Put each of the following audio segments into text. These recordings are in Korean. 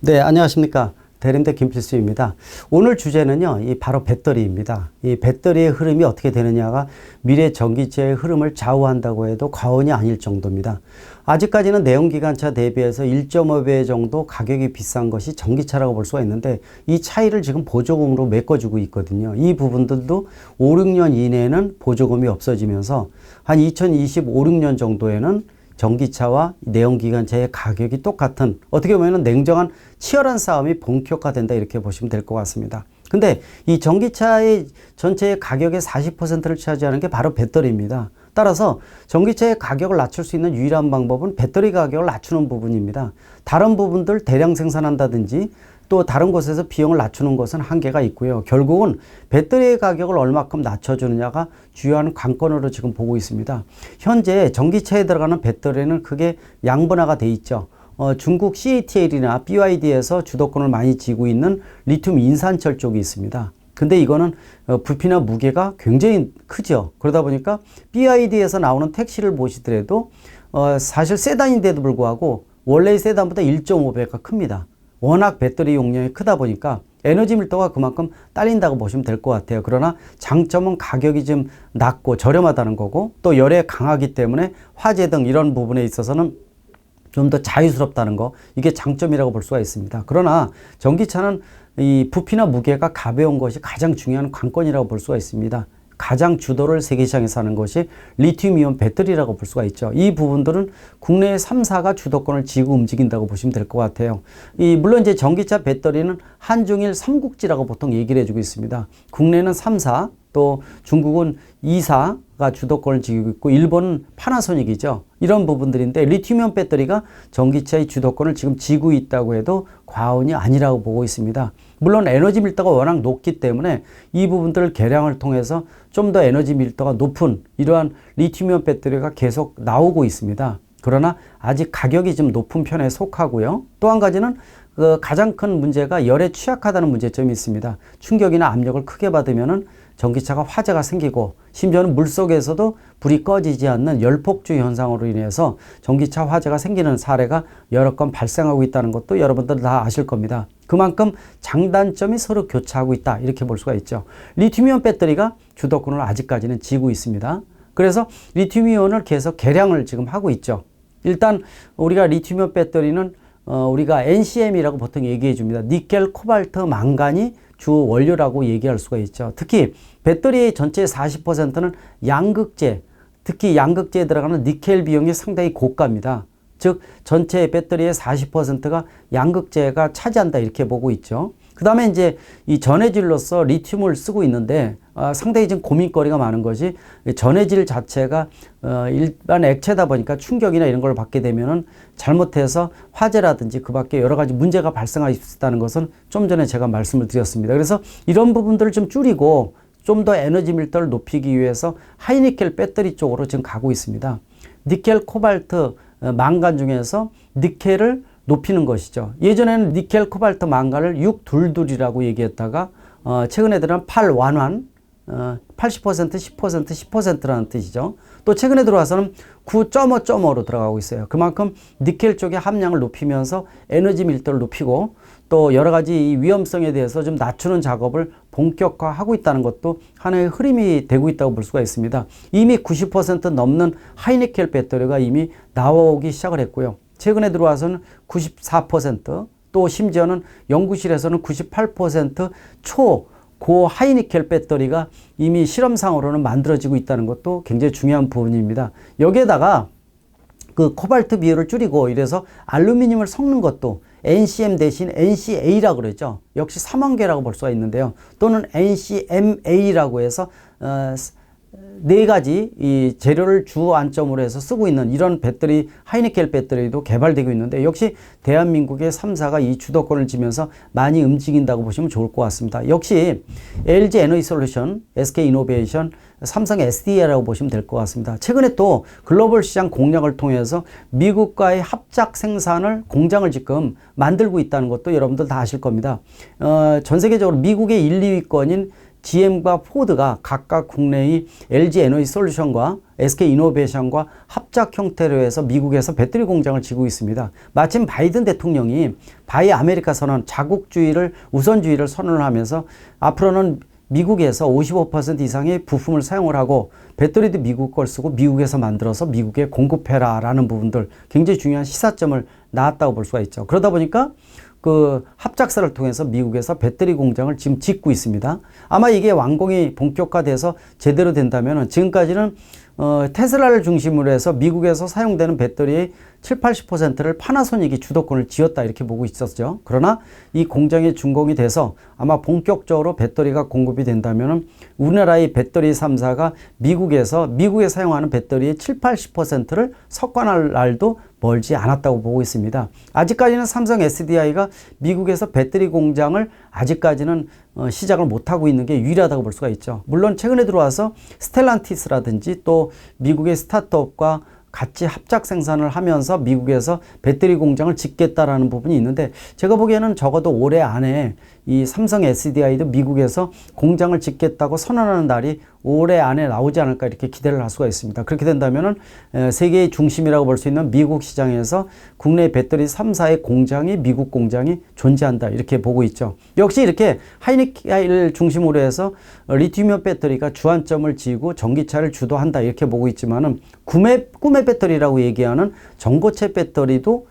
네, 안녕하십니까. 대림대 김필수입니다. 오늘 주제는요, 바로 배터리입니다. 이 배터리의 흐름이 어떻게 되느냐가 미래 전기차의 흐름을 좌우한다고 해도 과언이 아닐 정도입니다. 아직까지는 내연기관차 대비해서 1.5배 정도 가격이 비싼 것이 전기차라고 볼 수가 있는데, 이 차이를 지금 보조금으로 메꿔주고 있거든요. 이 부분들도 5, 6년 이내에는 보조금이 없어지면서 한 2025, 6년 정도에는 전기차와 내연기관차의 가격이 똑같은, 어떻게 보면 냉정한 치열한 싸움이 본격화된다, 이렇게 보시면 될 것 같습니다. 근데 이 전기차의 전체의 가격의 40%를 차지하는 게 바로 배터리입니다. 따라서 전기차의 가격을 낮출 수 있는 유일한 방법은 배터리 가격을 낮추는 부분입니다. 다른 부분들 대량 생산한다든지 또 다른 곳에서 비용을 낮추는 것은 한계가 있고요. 결국은 배터리의 가격을 얼마큼 낮춰주느냐가 주요한 관건으로 지금 보고 있습니다. 현재 전기차에 들어가는 배터리는 크게 양분화가 돼 있죠. 중국 CATL이나 BYD에서 주도권을 많이 쥐고 있는 리튬 인산철 쪽이 있습니다. 근데 이거는 부피나 무게가 굉장히 크죠. 그러다 보니까 BYD에서 나오는 택시를 보시더라도 사실 세단인데도 불구하고 원래의 세단보다 1.5배가 큽니다. 워낙 배터리 용량이 크다 보니까 에너지 밀도가 그만큼 딸린다고 보시면 될 것 같아요. 그러나 장점은 가격이 좀 낮고 저렴하다는 거고, 또 열에 강하기 때문에 화재 등 이런 부분에 있어서는 좀 더 자유스럽다는 거, 이게 장점이라고 볼 수가 있습니다. 그러나 전기차는 이 부피나 무게가 가벼운 것이 가장 중요한 관건이라고 볼 수가 있습니다. 가장 주도를 세계 시장에서 하는 것이 리튬이온 배터리라고 볼 수가 있죠. 이 부분들은 국내의 3사가 주도권을 쥐고 움직인다고 보시면 될 것 같아요. 물론 이제 전기차 배터리는 한중일 삼국지라고 보통 얘기를 해주고 있습니다. 국내는 3사, 또 중국은 2사가 주도권을 쥐고 있고, 일본은 파나소닉이죠. 이런 부분들인데, 리튬이온 배터리가 전기차의 주도권을 지금 쥐고 있다고 해도 과언이 아니라고 보고 있습니다. 물론 에너지 밀도가 워낙 높기 때문에 이 부분들을 개량을 통해서 좀 더 에너지 밀도가 높은 이러한 리튬이온 배터리가 계속 나오고 있습니다. 그러나 아직 가격이 좀 높은 편에 속하고요. 또 한 가지는 가장 큰 문제가 열에 취약하다는 문제점이 있습니다. 충격이나 압력을 크게 받으면은 전기차가 화재가 생기고, 심지어는 물속에서도 불이 꺼지지 않는 열폭주 현상으로 인해서 전기차 화재가 생기는 사례가 여러 건 발생하고 있다는 것도 여러분들 다 아실 겁니다. 그만큼 장단점이 서로 교차하고 있다, 이렇게 볼 수가 있죠. 리튬이온 배터리가 주도권을 아직까지는 쥐고 있습니다. 그래서 리튬이온을 계속 개량을 지금 하고 있죠. 일단 우리가 리튬이온 배터리는 우리가 NCM이라고 보통 얘기해 줍니다. 니켈, 코발트, 망간이 주 원료라고 얘기할 수가 있죠. 특히 배터리의 전체 40%는 양극재, 특히 양극재에 들어가는 니켈 비용이 상당히 고가입니다. 즉 전체 배터리의 40%가 양극재가 차지한다, 이렇게 보고 있죠. 그 다음에 이제 이 전해질로서 리튬을 쓰고 있는데, 상당히 좀 고민거리가 많은 것이, 전해질 자체가 일반 액체다 보니까 충격이나 이런 걸 받게 되면은 잘못해서 화재라든지 그 밖에 여러 가지 문제가 발생할 수 있다는 것은 좀 전에 제가 말씀을 드렸습니다. 그래서 이런 부분들을 좀 줄이고 좀 더 에너지 밀도를 높이기 위해서 하이니켈 배터리 쪽으로 지금 가고 있습니다. 니켈, 코발트, 망간 중에서 니켈을 높이는 것이죠. 예전에는 니켈, 코발트, 망간을 622이라고 얘기했다가 최근에 들어는 8완환, 80%, 10%, 10%라는 뜻이죠. 또 최근에 들어와서는 9.5.5로 들어가고 있어요. 그만큼 니켈 쪽의 함량을 높이면서 에너지 밀도를 높이고, 또 여러 가지 위험성에 대해서 좀 낮추는 작업을 본격화하고 있다는 것도 하나의 흐름이 되고 있다고 볼 수가 있습니다. 이미 90% 넘는 하이니켈 배터리가 이미 나오기 시작을 했고요. 최근에 들어와서는 94%, 또 심지어는 연구실에서는 98% 고 하이니켈 배터리가 이미 실험상으로는 만들어지고 있다는 것도 굉장히 중요한 부분입니다. 여기에다가 그 코발트 비율을 줄이고 이래서 알루미늄을 섞는 것도 NCM 대신 NCA라고 그러죠. 역시 3원계라고 볼 수가 있는데요. 또는 NCMA라고 해서 네 가지 이 재료를 주 안점으로 해서 쓰고 있는 이런 배터리, 하이니켈 배터리도 개발되고 있는데, 역시 대한민국의 3사가 이 주도권을 쥐면서 많이 움직인다고 보시면 좋을 것 같습니다. 역시 LG 에너지 솔루션, SK 이노베이션, 삼성 SDI라고 보시면 될 것 같습니다. 최근에 또 글로벌 시장 공략을 통해서 미국과의 합작 생산을, 공장을 지금 만들고 있다는 것도 여러분들 다 아실 겁니다. 전 세계적으로 미국의 1, 2위권인 GM과 포드가 각각 국내의 LG 에너지 솔루션과 SK 이노베이션과 합작 형태로 해서 미국에서 배터리 공장을 지고 있습니다. 마침 바이든 대통령이 바이 아메리카 선언, 자국주의를 우선주의를 선언을 하면서 앞으로는 미국에서 55% 이상의 부품을 사용을 하고 배터리도 미국 걸 쓰고 미국에서 만들어서 미국에 공급해라 라는 부분들, 굉장히 중요한 시사점을 낳았다고 볼 수가 있죠. 그러다 보니까 그 합작사를 통해서 미국에서 배터리 공장을 지금 짓고 있습니다. 아마 이게 완공이 본격화돼서 제대로 된다면 지금까지는 테슬라를 중심으로 해서 미국에서 사용되는 배터리의 70~80%를 파나소닉이 주도권을 쥐었다 이렇게 보고 있었죠. 그러나 이 공장이 준공이 돼서 아마 본격적으로 배터리가 공급이 된다면 우리나라의 배터리 3사가 미국에 사용하는 배터리의 70~80%를 석관할 날도 멀지 않았다고 보고 있습니다. 아직까지는 삼성 SDI가 미국에서 배터리 공장을 아직까지는 시작을 못하고 있는 게 유일하다고 볼 수가 있죠. 물론 최근에 들어와서 스텔란티스라든지 또 미국의 스타트업과 같이 합작 생산을 하면서 미국에서 배터리 공장을 짓겠다라는 부분이 있는데 제가 보기에는 적어도 올해 안에 이 삼성 SDI도 미국에서 공장을 짓겠다고 선언하는 날이 올해 안에 나오지 않을까 이렇게 기대를 할 수가 있습니다. 그렇게 된다면은 세계의 중심이라고 볼 수 있는 미국 시장에서 국내 배터리 3사의 공장이 미국 공장이 존재한다 이렇게 보고 있죠. 역시 이렇게 하이니켈을 중심으로 해서 리튬이온 배터리가 주안점을 지고 전기차를 주도한다 이렇게 보고 있지만은 꿈의 배터리라고 얘기하는 전고체 배터리도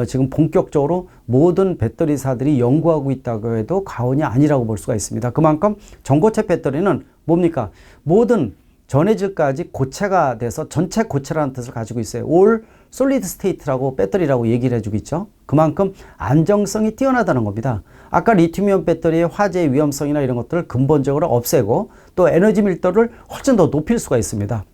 지금 본격적으로 모든 배터리사들이 연구하고 있다고 해도 과언이 아니라고 볼 수가 있습니다. 그만큼 전고체 배터리는 뭡니까? 모든 전해질까지 고체가 돼서 전체 고체라는 뜻을 가지고 있어요. All Solid State라고 배터리라고 얘기를 해주고 있죠. 그만큼 안정성이 뛰어나다는 겁니다. 아까 리튬이온 배터리의 화재 위험성이나 이런 것들을 근본적으로 없애고 또 에너지 밀도를 훨씬 더 높일 수가 있습니다.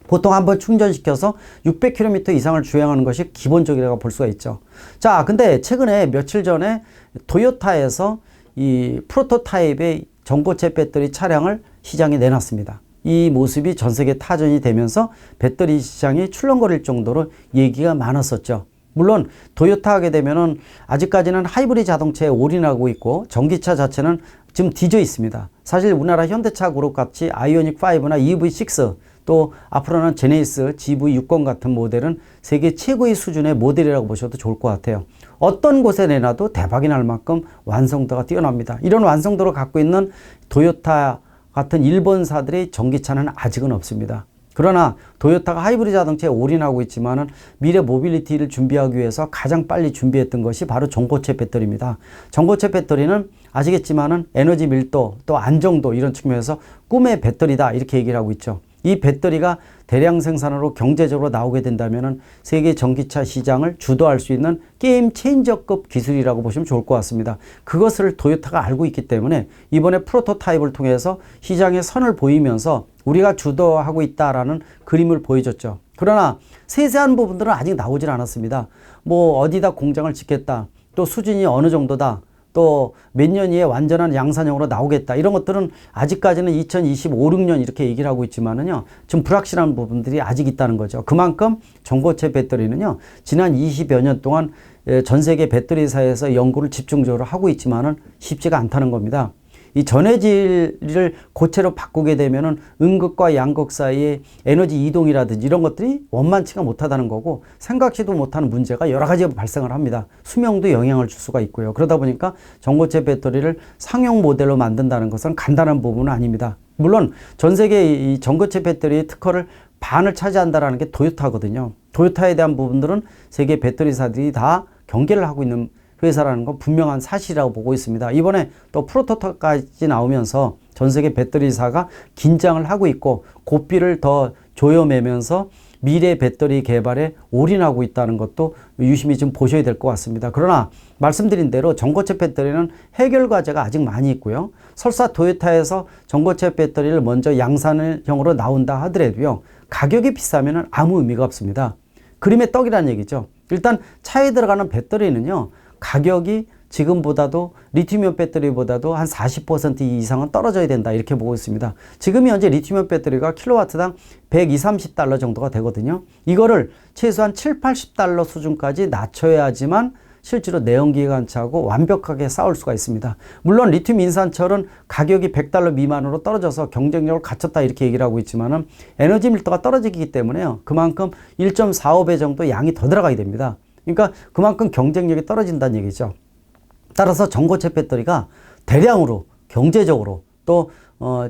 보통 한번 충전시켜서 600km 이상을 주행하는 것이 기본적이라고 볼 수가 있죠. 자, 근데 최근에 며칠 전에 도요타에서 이 프로토타입의 전고체 배터리 차량을 시장에 내놨습니다. 이 모습이 전 세계 타전이 되면서 배터리 시장이 출렁거릴 정도로 얘기가 많았었죠. 물론 도요타 하게 되면은 아직까지는 하이브리드 자동차에 올인하고 있고 전기차 자체는 지금 뒤져 있습니다. 사실 우리나라 현대차 그룹 같이 아이오닉 5나 EV6 또 앞으로는 제네시스 GV60 같은 모델은 세계 최고의 수준의 모델이라고 보셔도 좋을 것 같아요. 어떤 곳에 내놔도 대박이 날 만큼 완성도가 뛰어납니다. 이런 완성도를 갖고 있는 도요타 같은 일본사들의 전기차는 아직은 없습니다. 그러나 도요타가 하이브리드 자동차에 올인하고 있지만은 미래 모빌리티를 준비하기 위해서 가장 빨리 준비했던 것이 바로 전고체 배터리입니다. 전고체 배터리는 아시겠지만은 에너지 밀도 또 안정도 이런 측면에서 꿈의 배터리다 이렇게 얘기를 하고 있죠. 이 배터리가 대량 생산으로 경제적으로 나오게 된다면 세계 전기차 시장을 주도할 수 있는 게임 체인저급 기술이라고 보시면 좋을 것 같습니다. 그것을 도요타가 알고 있기 때문에 이번에 프로토타입을 통해서 시장에 선을 보이면서 우리가 주도하고 있다라는 그림을 보여줬죠. 그러나 세세한 부분들은 아직 나오질 않았습니다. 뭐 어디다 공장을 짓겠다, 또 수준이 어느 정도다, 또 몇 년 이에 완전한 양산형으로 나오겠다. 이런 것들은 아직까지는 2025, 6년 이렇게 얘기를 하고 있지만은요, 좀 불확실한 부분들이 아직 있다는 거죠. 그만큼 전고체 배터리는요, 지난 20여 년 동안 전 세계 배터리사에서 연구를 집중적으로 하고 있지만은 쉽지가 않다는 겁니다. 이 전해질을 고체로 바꾸게 되면은 음극과 양극 사이의 에너지 이동이라든지 이런 것들이 원만치가 못하다는 거고 생각지도 못하는 문제가 여러 가지가 발생을 합니다. 수명도 영향을 줄 수가 있고요. 그러다 보니까 전고체 배터리를 상용 모델로 만든다는 것은 간단한 부분은 아닙니다. 물론 전 세계 이 전고체 배터리의 특허를 반을 차지한다는 게 도요타거든요. 도요타에 대한 부분들은 세계 배터리사들이 다 경계를 하고 있는 회사라는 건 분명한 사실이라고 보고 있습니다. 이번에 또 프로토타입까지 나오면서 전 세계 배터리사가 긴장을 하고 있고 고삐를 더 조여매면서 미래 배터리 개발에 올인하고 있다는 것도 유심히 좀 보셔야 될 것 같습니다. 그러나 말씀드린 대로 전고체 배터리는 해결 과제가 아직 많이 있고요. 설사 도요타에서 전고체 배터리를 먼저 양산형으로 나온다 하더라도요, 가격이 비싸면 아무 의미가 없습니다. 그림의 떡이라는 얘기죠. 일단 차에 들어가는 배터리는요, 가격이 지금보다도 리튬이온 배터리보다도 한 40% 이상은 떨어져야 된다 이렇게 보고 있습니다. 지금이 현재 리튬이온 배터리가 킬로와트당 120~130달러 정도가 되거든요. 이거를 최소한 $70~80 수준까지 낮춰야지만 실제로 내연기관차하고 완벽하게 싸울 수가 있습니다. 물론 리튬 인산철은 가격이 $100 미만으로 떨어져서 경쟁력을 갖췄다 이렇게 얘기를 하고 있지만은 에너지 밀도가 떨어지기 때문에요. 그만큼 1.45배 정도 양이 더 들어가야 됩니다. 그러니까 그만큼 경쟁력이 떨어진다는 얘기죠. 따라서 전고체 배터리가 대량으로 경제적으로 또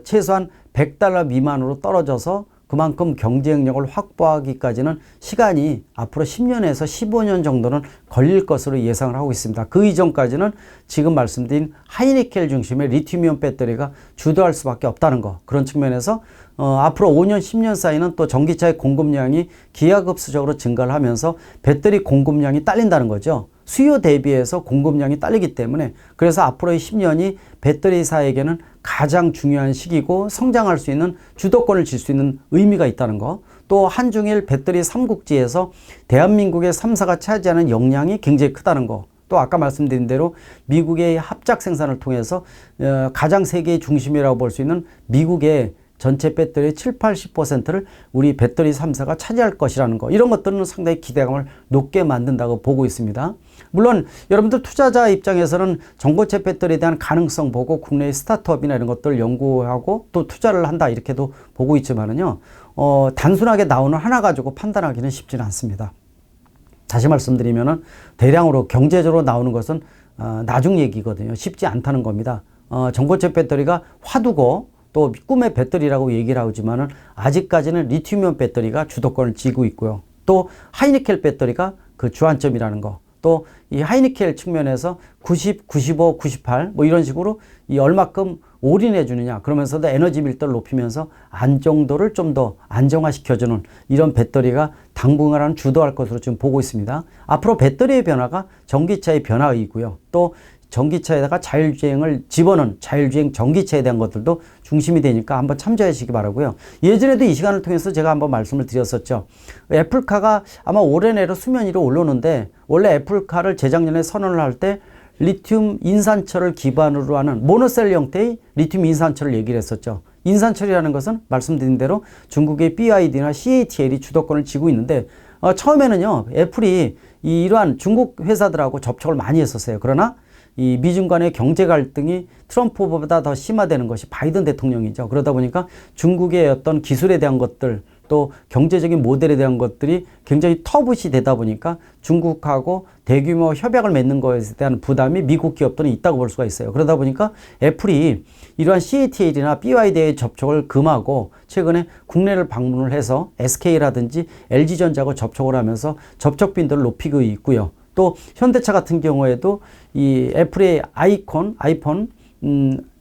최소한 $100 미만으로 떨어져서 그만큼 경쟁력을 확보하기까지는 시간이 앞으로 10년에서 15년 정도는 걸릴 것으로 예상을 하고 있습니다. 그 이전까지는 지금 말씀드린 하이니켈 중심의 리튬이온 배터리가 주도할 수밖에 없다는 거. 그런 측면에서 앞으로 5년, 10년 사이는 또 전기차의 공급량이 기하급수적으로 증가를 하면서 배터리 공급량이 딸린다는 거죠. 수요 대비해서 공급량이 딸리기 때문에 그래서 앞으로의 10년이 배터리사에게는 가장 중요한 시기고 성장할 수 있는 주도권을 질 수 있는 의미가 있다는 거. 또 한중일 배터리 삼국지에서 대한민국의 3사가 차지하는 역량이 굉장히 크다는 거. 또 아까 말씀드린 대로 미국의 합작 생산을 통해서 가장 세계의 중심이라고 볼 수 있는 미국의 전체 배터리의 7, 80%를 우리 배터리 3사가 차지할 것이라는 거. 이런 것들은 상당히 기대감을 높게 만든다고 보고 있습니다. 물론 여러분들 투자자 입장에서는 전고체 배터리에 대한 가능성 보고 국내의 스타트업이나 이런 것들을 연구하고 또 투자를 한다 이렇게도 보고 있지만은요. 단순하게 나오는 하나 가지고 판단하기는 쉽지는 않습니다. 다시 말씀드리면은 대량으로 경제적으로 나오는 것은 나중 얘기거든요. 쉽지 않다는 겁니다. 전고체 배터리가 화두고 또 꿈의 배터리라고 얘기를 하지만은 아직까지는 리튬이온 배터리가 주도권을 쥐고 있고요. 또 하이니켈 배터리가 그 주안점이라는 거. 또 이 하이니켈 측면에서 90, 95, 98 뭐 이런 식으로 이 얼마큼 올인해 주느냐 그러면서도 에너지 밀도를 높이면서 안정도를 좀 더 안정화시켜주는 이런 배터리가 당분간 주도할 것으로 지금 보고 있습니다. 앞으로 배터리의 변화가 전기차의 변화이고요. 또 전기차에다가 자율주행을 집어넣은 자율주행 전기차에 대한 것들도 중심이 되니까 한번 참조하시기 바라고요. 예전에도 이 시간을 통해서 제가 한번 말씀을 드렸었죠. 애플카가 아마 올해 내로 수면 위로 올라오는데 원래 애플카를 재작년에 선언을 할 때 리튬 인산철을 기반으로 하는 모노셀 형태의 리튬 인산철을 얘기를 했었죠. 인산철이라는 것은 말씀드린 대로 중국의 BYD나 CATL이 주도권을 쥐고 있는데 처음에는요 애플이 이러한 중국 회사들하고 접촉을 많이 했었어요. 그러나 이 미중 간의 경제 갈등이 트럼프보다 더 심화되는 것이 바이든 대통령이죠. 그러다 보니까 중국의 어떤 기술에 대한 것들 또 경제적인 모델에 대한 것들이 굉장히 터부시 되다 보니까 중국하고 대규모 협약을 맺는 것에 대한 부담이 미국 기업들은 있다고 볼 수가 있어요. 그러다 보니까 애플이 이러한 CATL이나 BYD의 접촉을 금하고 최근에 국내를 방문을 해서 SK라든지 LG전자하고 접촉을 하면서 접촉 빈도를 높이고 있고요. 또 현대차 같은 경우에도 이 애플의 아이폰에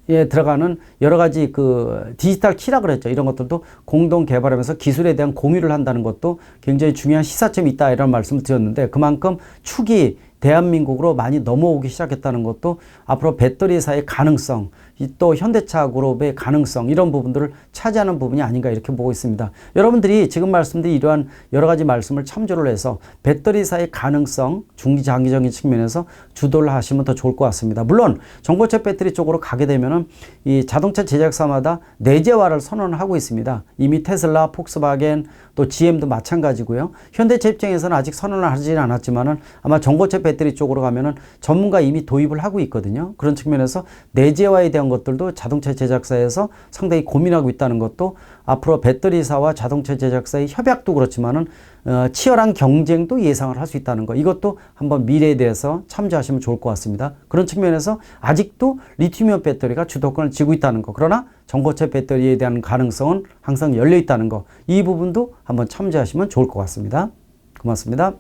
들어가는 여러 가지 그 디지털 키라 그랬죠. 이런 것들도 공동 개발하면서 기술에 대한 공유를 한다는 것도 굉장히 중요한 시사점이 있다 이런 말씀을 드렸는데 그만큼 축이 대한민국으로 많이 넘어오기 시작했다는 것도 앞으로 배터리사의 가능성 또 현대차 그룹의 가능성 이런 부분들을 차지하는 부분이 아닌가 이렇게 보고 있습니다. 여러분들이 지금 말씀드린 이러한 여러 가지 말씀을 참조를 해서 배터리사의 가능성 중기 장기적인 측면에서 주도를 하시면 더 좋을 것 같습니다. 물론 전고체 배터리 쪽으로 가게 되면은 이 자동차 제작사마다 내재화를 선언을 하고 있습니다. 이미 테슬라, 폭스바겐 또 GM도 마찬가지고요. 현대차 입장에서는 아직 선언을 하지는 않았지만은 아마 전고체 배터리 쪽으로 가면은 전문가 이미 도입을 하고 있거든요. 그런 측면에서 내재화에 대한 것들도 자동차 제작사에서 상당히 고민하고 있다는 것도 앞으로 배터리사와 자동차 제작사의 협약도 그렇지만은 치열한 경쟁도 예상을 할 수 있다는 거. 이것도 한번 미래에 대해서 참조하시면 좋을 것 같습니다. 그런 측면에서 아직도 리튬이온 배터리가 주도권을 쥐고 있다는 거. 그러나 전고체 배터리에 대한 가능성은 항상 열려 있다는 거. 이 부분도 한번 참조하시면 좋을 것 같습니다. 고맙습니다.